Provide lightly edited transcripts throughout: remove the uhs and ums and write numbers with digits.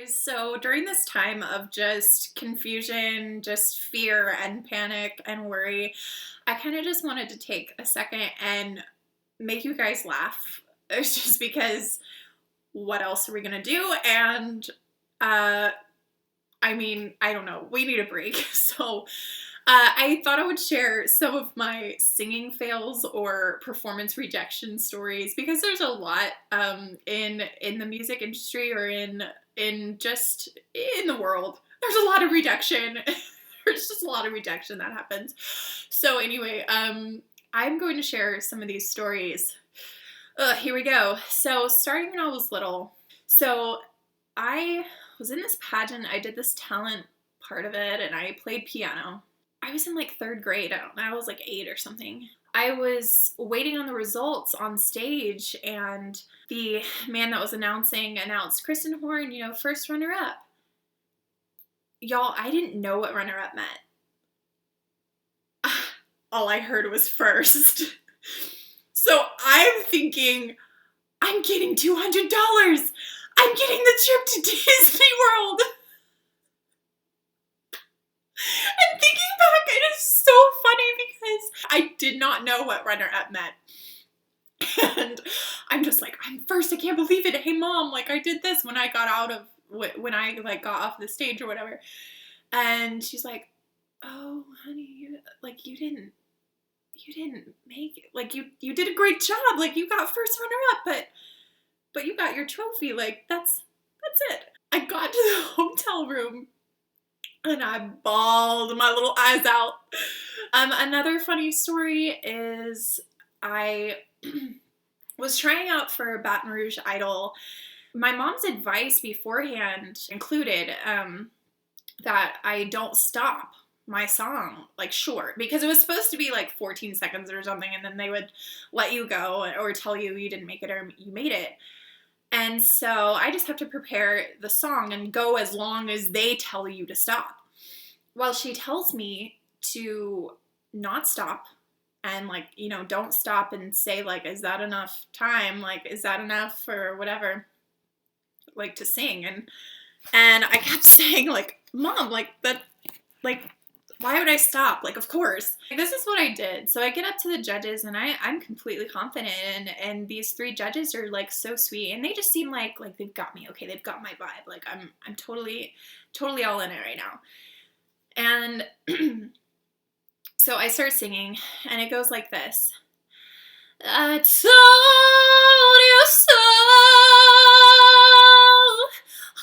guys. So during this time of just confusion, just fear and panic and worry, I kind of just wanted to take a second and make you guys laugh. It's just because what else are we gonna do? And uh, I don't know. We need a break. So I thought I would share some of my singing fails or performance rejection stories because there's a lot in the music industry or in just in the world. There's a lot of rejection. There's just a lot of rejection that happens. So anyway, I'm going to share some of these stories. Here we go. So starting when I was little. So I was in this pageant. I did this talent part of it, and I played piano. I was in like third grade. I don't know. I was like 8 or something. I was waiting on the results on stage, and the man that was announcing announced Kristen Horn, first runner up. Y'all, I didn't know what runner up meant. All I heard was first. So I'm thinking, I'm getting $200. I'm getting the trip to Disney World. And thinking back, it is so funny because I did not know what runner-up meant. And I'm just like, I'm first, I can't believe it. Hey mom, like I did this when I got got off the stage or whatever. And she's like, oh honey, you didn't make it. Like you did a great job. Like you got first runner-up, but you got your trophy. Like that's it. I got to the hotel room and I bawled my little eyes out. Another funny story is I was trying out for Baton Rouge Idol. My mom's advice beforehand included that I don't stop my song short, because it was supposed to be 14 seconds or something, and then they would let you go or tell you didn't make it or you made it. And so I just have to prepare the song and go as long as they tell you to stop. Well, she tells me to not stop and don't stop and say is that enough time? Is that enough or whatever? To sing. And I kept saying mom, that, why would I stop? Of course. This is what I did. So I get up to the judges and I'm completely confident, and these 3 judges are so sweet, and they just seem like they've got me. Okay, they've got my vibe. I'm totally all in it right now. And so I start singing and it goes like this. I told you so.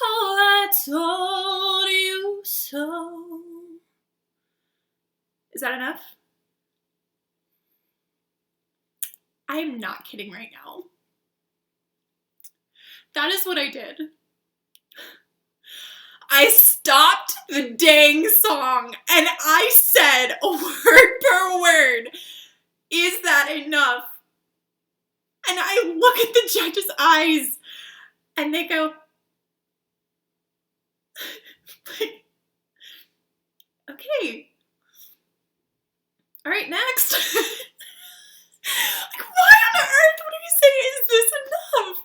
Oh, I told you so. Is that enough? I'm not kidding right now. That is what I did. I stopped the dang song and I said word per word, is that enough? And I look at the judge's eyes and they go, okay. All right, next. Why on earth would he say, is this enough?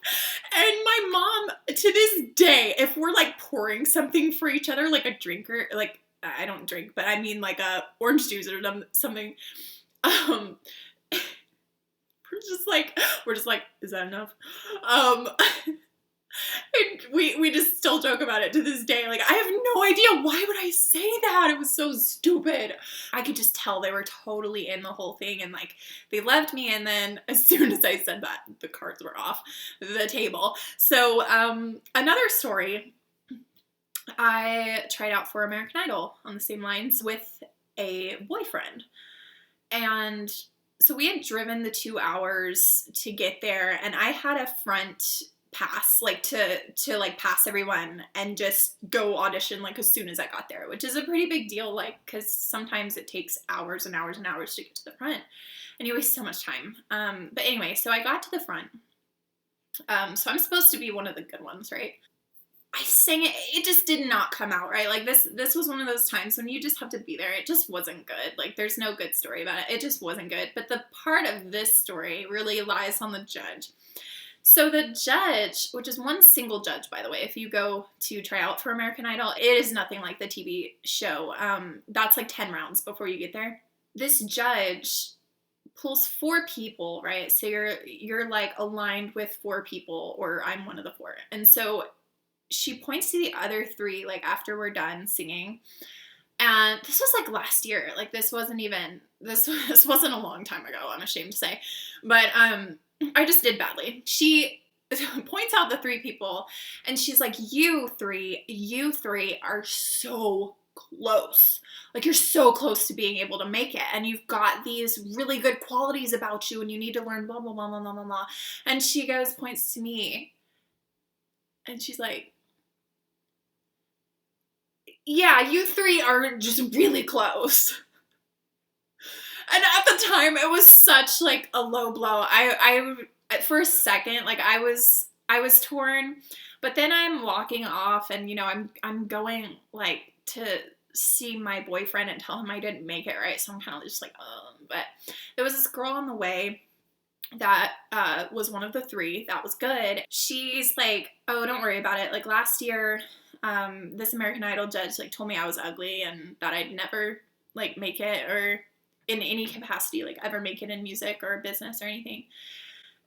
And my mom, to this day, if we're pouring something for each other, a drink or I don't drink, but I mean a orange juice or something, we're just is that enough? And we just still joke about it to this day. I have no idea, why would I say that? It was so stupid. I could just tell they were totally in the whole thing, and they loved me. And then as soon as I said that, the cards were off the table. So another story, I tried out for American Idol on the same lines with a boyfriend, and so we had driven the 2 hours to get there, and I had a front pass, to pass everyone and just go audition as soon as I got there, which is a pretty big deal, because sometimes it takes hours and hours and hours to get to the front and you waste so much time. But anyway, so I got to the front. So I'm supposed to be one of the good ones, right? I sang it, it just did not come out right. This was one of those times when you just have to be there. It just wasn't good. There's no good story about it. It just wasn't good. But the part of this story really lies on the judge. So the judge, which is one single judge, by the way, if you go to try out for American Idol, it is nothing like the TV show. That's like 10 rounds before you get there. This judge pulls 4 people, right? So you're like aligned with 4 people, or I'm one of the 4. And so she points to the other 3, like after we're done singing. And this was like last year. Like this wasn't a long time ago, I'm ashamed to say. But I just did badly. She points out the 3 people and she's like, you three are so close. Like you're so close to being able to make it. And you've got these really good qualities about you and you need to learn blah, blah, blah, blah, blah, blah, blah. And she points to me and she's like, yeah, you 3 are just really close. And at the time, it was such like a low blow. I for a second, like I was torn, but then I'm walking off, and I'm going like to see my boyfriend and tell him I didn't make it, right? So I'm kind of just like, but there was this girl on the way that was one of the 3 that was good. She's like, oh, don't worry about it. Like last year, this American Idol judge like told me I was ugly and that I'd never like make it, or in any capacity, like ever make it in music or business or anything.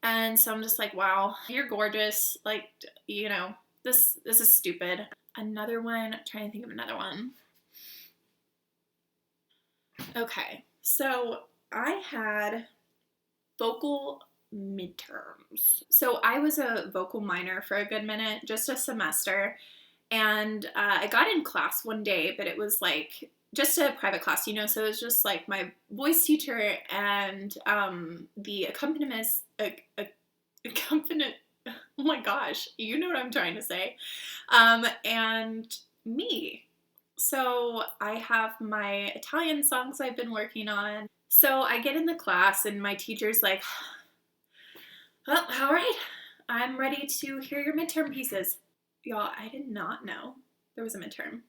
And so I'm just like, wow, you're gorgeous. Like, this is stupid. Another one, I'm trying to think of another one. Okay, so I had vocal midterms. So I was a vocal minor for a good minute, just a semester. And I got in class one day, but it was like just a private class, so it was just like my voice teacher and the accompanist, oh my gosh, you know what I'm trying to say, and me. So I have my Italian songs I've been working on. So I get in the class and my teacher's like, well, all right, I'm ready to hear your midterm pieces. Y'all, I did not know there was a midterm.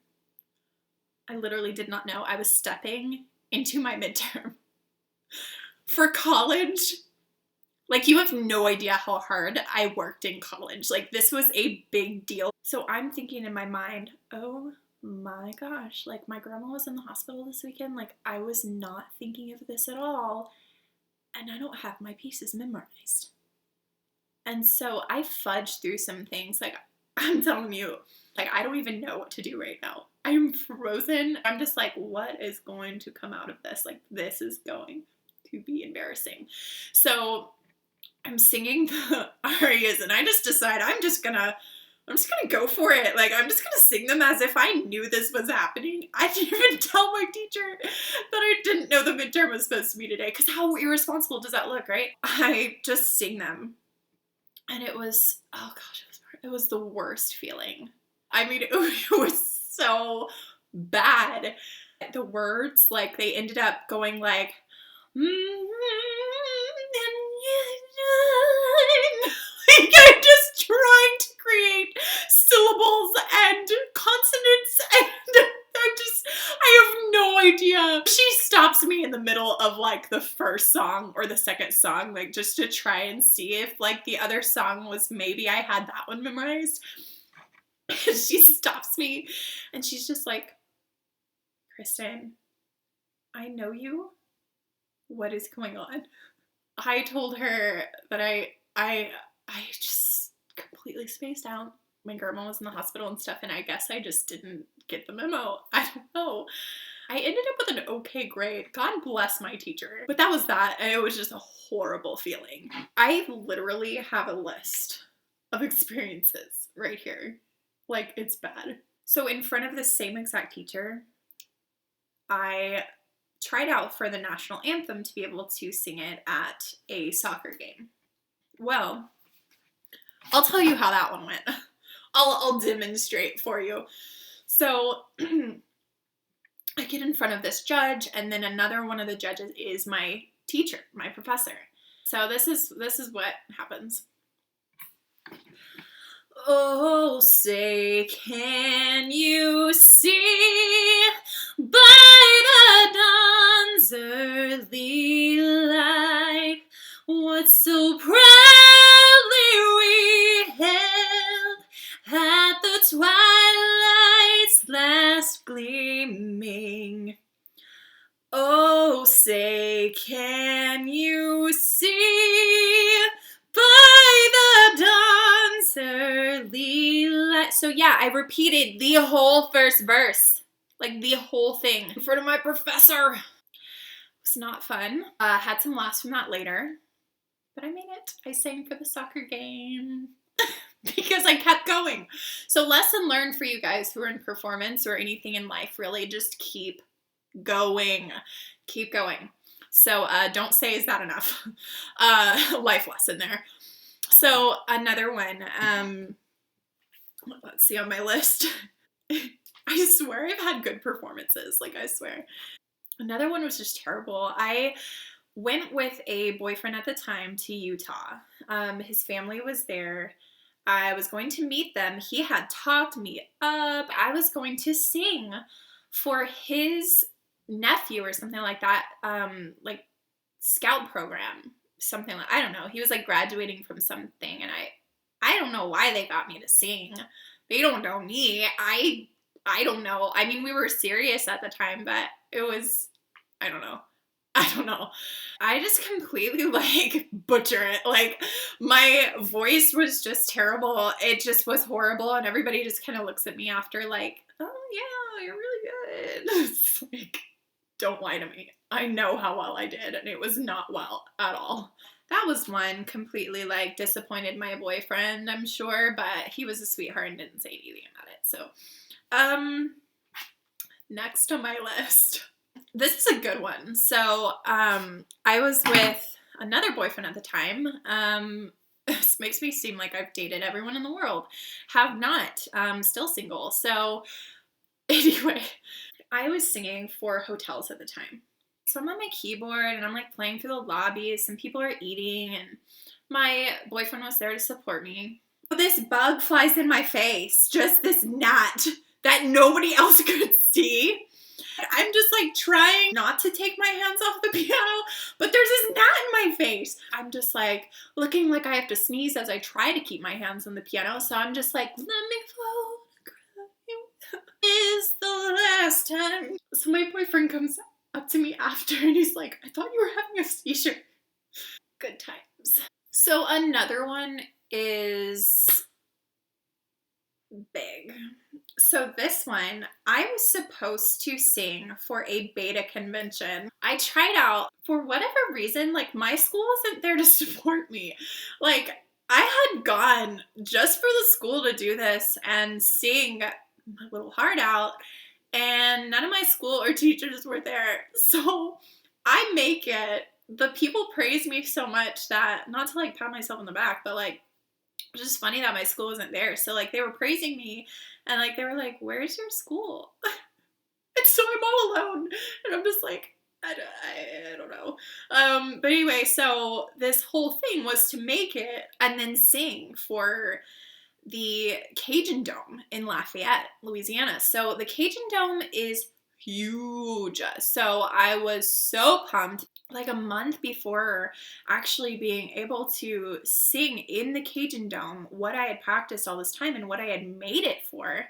I literally did not know. I was stepping into my midterm. For college, like you have no idea how hard I worked in college. Like this was a big deal. So I'm thinking in my mind, oh my gosh, like my grandma was in the hospital this weekend. Like I was not thinking of this at all. And I don't have my pieces memorized. And so I fudged through some things. Like I'm telling you, like I don't even know what to do right now. I'm frozen. I'm just like, what is going to come out of this? Like this is going to be embarrassing. So I'm singing the arias and I just decide I'm just gonna go for it. Like I'm just gonna sing them as if I knew this was happening. I didn't even tell my teacher that I didn't know the midterm was supposed to be today, because how irresponsible does that look, right? I just sing them. And it was, oh gosh, it was the worst feeling. I mean, it was so bad. The words, like, they ended up going like, like I'm just trying to create syllables and consonants, and I have no idea. She stops me in the middle of like the first song or the second song, like just to try and see if like the other song was, maybe I had that one memorized. And she stops me and she's just like, Kristen, I know you. What is going on? I told her that I just completely spaced out. My grandma was in the hospital and stuff, and I guess I just didn't get the memo. I don't know. I ended up with an okay grade. God bless my teacher. But that was that, and it was just a horrible feeling. I literally have a list of experiences right here. Like, it's bad. So in front of the same exact teacher, I tried out for the national anthem to be able to sing it at a soccer game. Well, I'll tell you how that one went. I'll demonstrate for you. So I get in front of this judge, and then another one of the judges is my teacher, my professor. So this is what happens. Oh, say, can you see by the dawn's early light what so proudly coming. Oh, say, can you see by the dawn's early light? So yeah, I repeated the whole first verse, like the whole thing, in front of my professor. It was not fun. Had some laughs from that later, but I made it. I sang for the soccer game. Because I kept going. So lesson learned for you guys who are in performance or anything in life, really just keep going. Keep going. So don't say, is that enough? Life lesson there. So another one. Let's see on my list. I swear I've had good performances. Like, I swear. Another one was just terrible. I went with a boyfriend at the time to Utah. His family was there. I was going to meet them. He had talked me up. I was going to sing for his nephew or something like that, like scout program, something like, I don't know. He was like graduating from something, and I don't know why they got me to sing. They don't know me. I don't know. I mean, we were serious at the time, but it was, I don't know. I just completely like butcher it. Like, my voice was just terrible. It just was horrible. And everybody just kind of looks at me after like, oh yeah, you're really good. It's like, don't lie to me. I know how well I did, and it was not well at all. That was one. Completely like disappointed my boyfriend, I'm sure, but he was a sweetheart and didn't say anything about it. So, next on my list. This is a good one. So, I was with another boyfriend at the time. This makes me seem like I've dated everyone in the world. Have not. Still single. So, anyway, I was singing for hotels at the time. So I'm on my keyboard and I'm like playing through the lobbies. Some people are eating, and my boyfriend was there to support me. But this bug flies in my face. Just this gnat that nobody else could see. I'm just like trying not to take my hands off the piano, but there's this gnat in my face. I'm just like looking like I have to sneeze as I try to keep my hands on the piano. So I'm just like, let me photograph you. Is the last time. So my boyfriend comes up to me after and he's like, I thought you were having a seizure. Good times. So another one is big. So this one, I was supposed to sing for a beta convention. I tried out. For whatever reason, like, my school wasn't there to support me. Like, I had gone just for the school to do this and sing my little heart out, and none of my school or teachers were there. So I make it. The people praise me so much that, not to like pat myself on the back, but like, it's just funny that my school wasn't there. So like, they were praising me, and like, they were like, where's your school? And so I'm all alone, and I'm just like, I don't know. But anyway, so this whole thing was to make it and then sing for the Cajun Dome in Lafayette, Louisiana. So the Cajun Dome is huge. So I was so pumped. Like a month before actually being able to sing in the Cajun Dome, what I had practiced all this time and what I had made it for,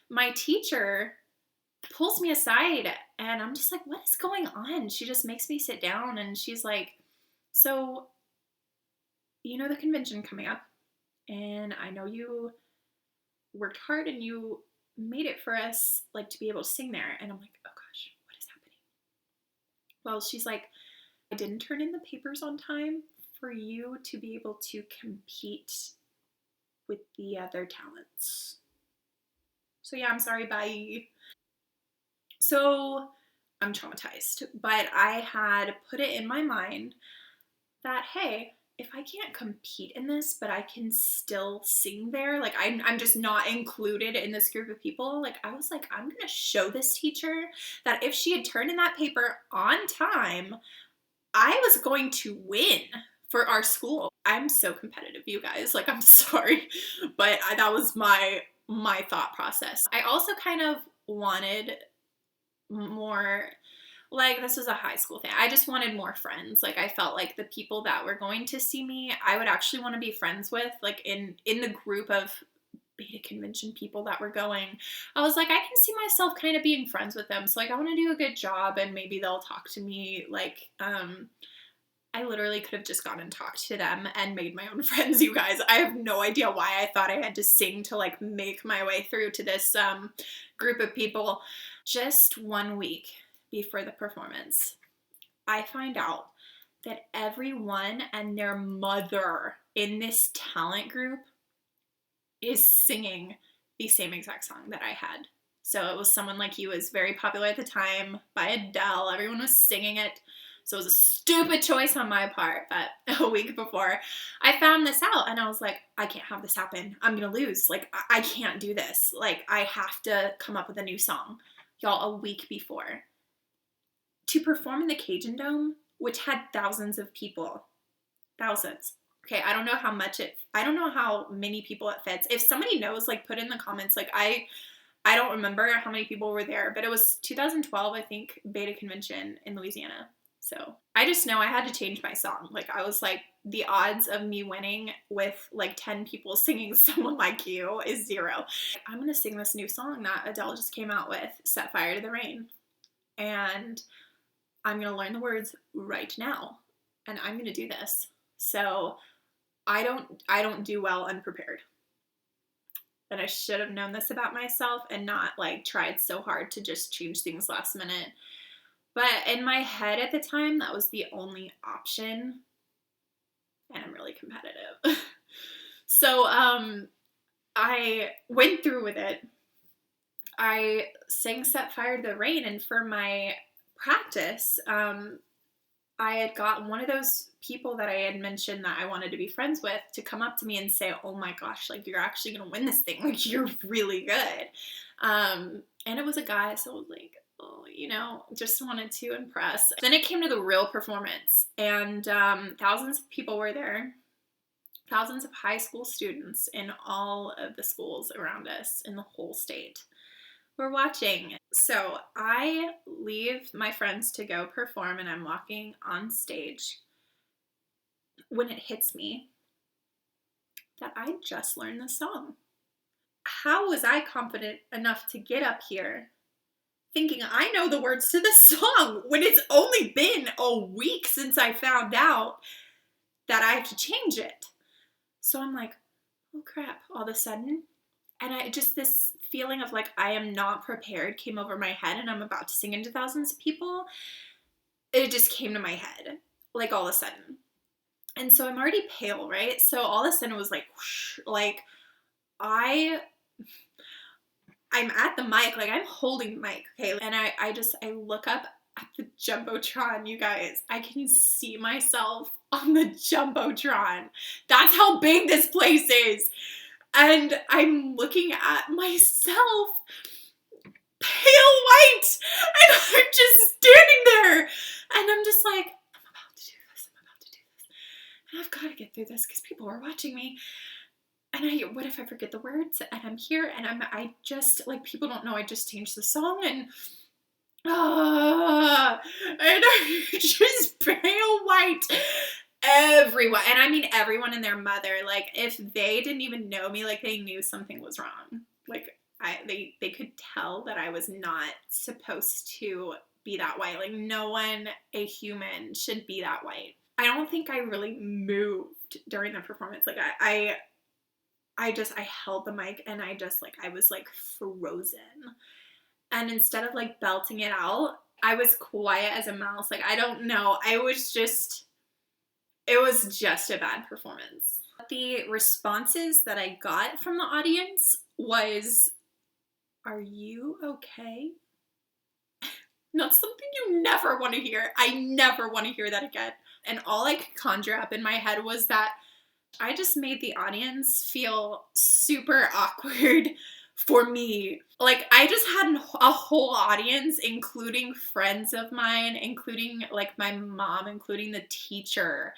my teacher pulls me aside and I'm just like, what is going on? She just makes me sit down and she's like, so, you know the convention coming up, and I know you worked hard and you made it for us, like, to be able to sing there. And I'm like, oh gosh, what is happening? Well, she's like, I didn't turn in the papers on time for you to be able to compete with the other talents. So yeah, I'm sorry, bye. So I'm traumatized, but I had put it in my mind that, hey, if I can't compete in this, but I can still sing there, like I'm just not included in this group of people, like I was like, I'm gonna show this teacher that if she had turned in that paper on time, I was going to win for our school. I'm so competitive, you guys, like I'm sorry, but that was my thought process. I also kind of wanted more, like, this was a high school thing. I just wanted more friends. Like, I felt like the people that were going to see me, I would actually want to be friends with, like in the group of beta convention people that were going. I was like, I can see myself kind of being friends with them. So like, I want to do a good job and maybe they'll talk to me. Like, I literally could have just gone and talked to them and made my own friends, you guys. I have no idea why I thought I had to sing to like make my way through to this group of people. Just 1 week before the performance, I find out that everyone and their mother in this talent group is singing the same exact song that I had. So it was Someone Like You was very popular at the time by Adele. Everyone was singing it. So it was a stupid choice on my part, but a week before I found this out and I was like, I can't have this happen. I'm going to lose. Like, I can't do this. Like, I have to come up with a new song. Y'all, a week before. To perform in the Cajun Dome, which had thousands of people. Thousands. Okay, I don't know how many people it fits. If somebody knows, like, put in the comments. Like, I don't remember how many people were there, but it was 2012, I think, Beta Convention in Louisiana. So I just know I had to change my song. Like, I was like, the odds of me winning with like 10 people singing Someone Like You is 0. I'm going to sing this new song that Adele just came out with, Set Fire to the Rain. And I'm going to learn the words right now. And I'm going to do this. So I don't do well unprepared. And I should have known this about myself and not like tried so hard to just change things last minute. But in my head at the time, that was the only option. And I'm really competitive. So I went through with it. I sang Set Fire to the Rain, and for my practice, I had got one of those people that I had mentioned that I wanted to be friends with to come up to me and say, oh my gosh, like, you're actually going to win this thing. Like, you're really good. And it was a guy, so I was like, oh, you know, just wanted to impress. Then it came to the real performance, and thousands of people were there. Thousands of high school students in all of the schools around us in the whole state were watching. So I leave my friends to go perform, and I'm walking on stage when it hits me that I just learned the song. How was I confident enough to get up here thinking I know the words to the song when it's only been a week since I found out that I have to change it? So I'm like, oh crap, all of a sudden. And I just, this feeling of like, I am not prepared came over my head, and I'm about to sing into thousands of people. It just came to my head, like, all of a sudden. And so I'm already pale, right? So all of a sudden it was like, whoosh, like, I'm at the mic, like, I'm holding the mic, okay? And I look up at the Jumbotron, you guys. I can see myself on the Jumbotron. That's how big this place is. And I'm looking at myself, pale white, and I'm just standing there. And I'm just like, I'm about to do this. And I've got to get through this because people are watching me. And what if I forget the words? And I'm here, and I just, like, people don't know I just changed the song, and I'm just pale white. Everyone, and I mean everyone and their mother, like, if they didn't even know me, like, they knew something was wrong. Like, they could tell that I was not supposed to be that white. Like, no one, a human, should be that white. I don't think I really moved during the performance. Like, I held the mic, and I was like frozen. And instead of like belting it out, I was quiet as a mouse. Like, I don't know. It was just a bad performance. The responses that I got from the audience was, are you okay? Not something you never want to hear. I never want to hear that again. And all I could conjure up in my head was that I just made the audience feel super awkward for me. Like, I just had a whole audience, including friends of mine, including like my mom, including the teacher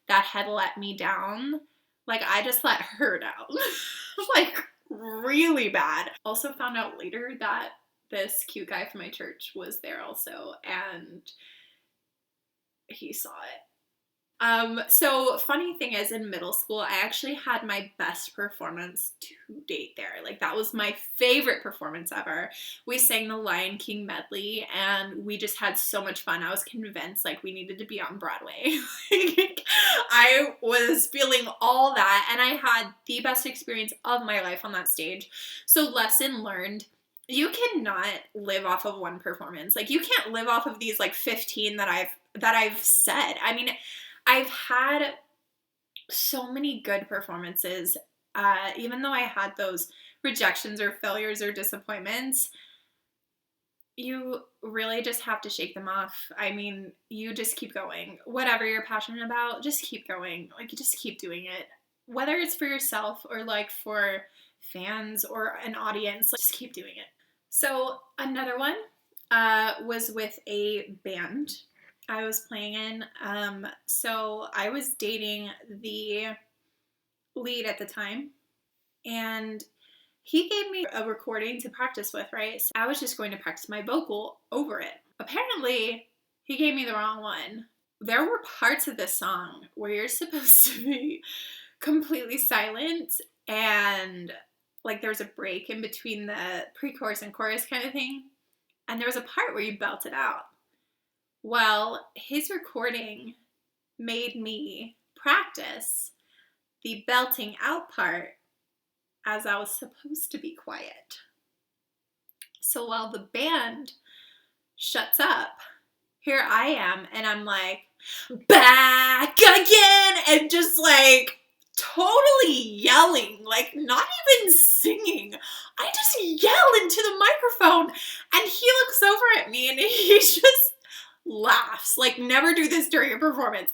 that had let me down. Like, I just let her down. Like, really bad. Also found out later that this cute guy from my church was there also, and he saw it. So funny thing is, in middle school, I actually had my best performance to date there. Like, that was my favorite performance ever. We sang the Lion King medley, and we just had so much fun. I was convinced, like, we needed to be on Broadway. Like, I was feeling all that, and I had the best experience of my life on that stage. So, lesson learned. You cannot live off of one performance. Like, you can't live off of these like 15 that I've said. I mean, I've had so many good performances, even though I had those rejections or failures or disappointments. You really just have to shake them off. I mean, you just keep going. Whatever you're passionate about, just keep going. Like, you just keep doing it. Whether it's for yourself or like for fans or an audience, like, just keep doing it. So another one was with a band I was playing in. So I was dating the lead at the time, and he gave me a recording to practice with, right? So I was just going to practice my vocal over it. Apparently, he gave me the wrong one. There were parts of this song where you're supposed to be completely silent, and like there's a break in between the pre-chorus and chorus kind of thing. And there was a part where you belt it out. Well, his recording made me practice the belting out part as I was supposed to be quiet. So while the band shuts up, here I am, and I'm like, back again, and just like totally yelling, like not even singing. I just yell into the microphone, and he looks over at me and he just laughs. Like, never do this during a performance.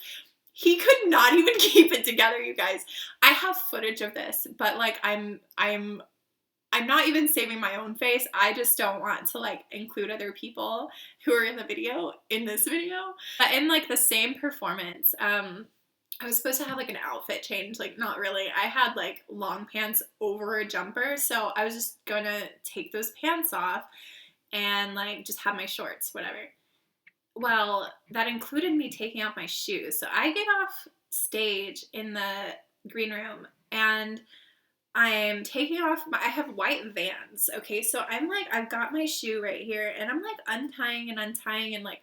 He could not even keep it together, you guys. I have footage of this, but like I'm not even saving my own face. I just don't want to like include other people who are in the video in this video. But in like the same performance, I was supposed to have like an outfit change, like not really. I had like long pants over a jumper, so I was just gonna take those pants off and like just have my shorts, whatever. Well, that included me taking off my shoes. So I get off stage in the green room, and I'm taking off I have white Vans, okay? So I'm like, I've got my shoe right here, and I'm like untying and untying, and like,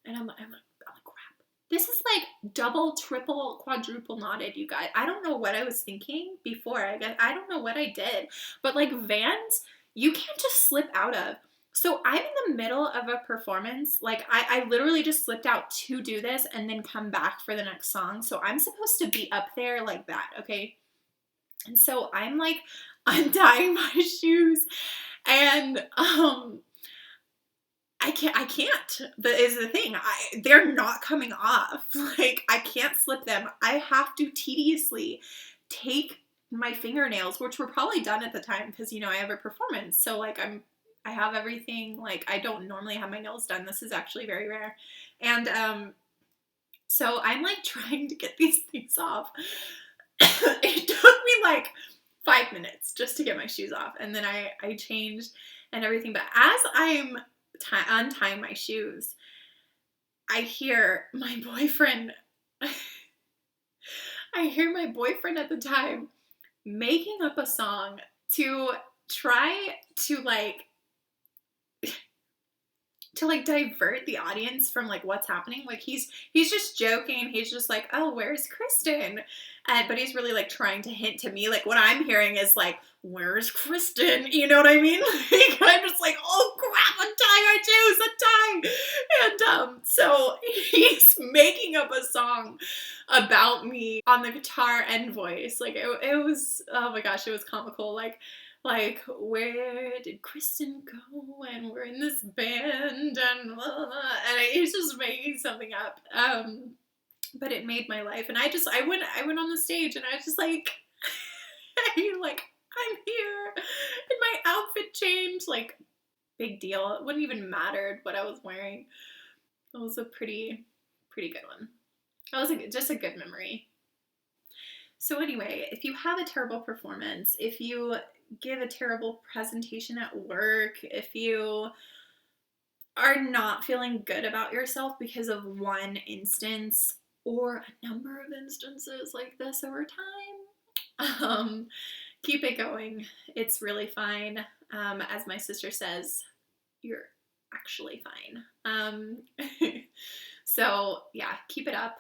and I'm like, crap. This is like double, triple, quadruple knotted, you guys. I don't know what I was thinking before. I don't know what I did, but like Vans, you can't just slip out of. So I'm in the middle of a performance. Like I literally just slipped out to do this and then come back for the next song. So I'm supposed to be up there like that, okay? And so I'm like untying my shoes, and I can't. That is the thing. They're not coming off. Like, I can't slip them. I have to tediously take my fingernails, which were probably done at the time because, you know, I have a performance. So like I have everything. Like, I don't normally have my nails done. This is actually very rare. And so I'm like trying to get these things off. It took me like 5 minutes just to get my shoes off, and then I changed and everything. But as I'm untying my shoes, I hear my boyfriend. I hear my boyfriend at the time making up a song to try to divert the audience from like what's happening. Like he's just joking. He's just like, oh, where's Kristen? But he's really like trying to hint to me. Like what I'm hearing is like, where's Kristen? You know what I mean? Like, I'm just like, oh crap, untie my shoes, untie. And so he's making up a song about me on the guitar and voice. Like it was, oh my gosh, it was comical. Like, where did Kristen go? And we're in this band, and blah, blah, blah. And he's just making something up. But it made my life. And I went on the stage, and I was just like, I'm here, and my outfit changed. Like, big deal. It wouldn't even mattered what I was wearing. It was a pretty good one. That was just a good memory. So anyway, if you have a terrible performance, if you give a terrible presentation at work, if you are not feeling good about yourself because of one instance, or a number of instances like this over time, keep it going. It's really fine. As my sister says, you're actually fine. So yeah, keep it up.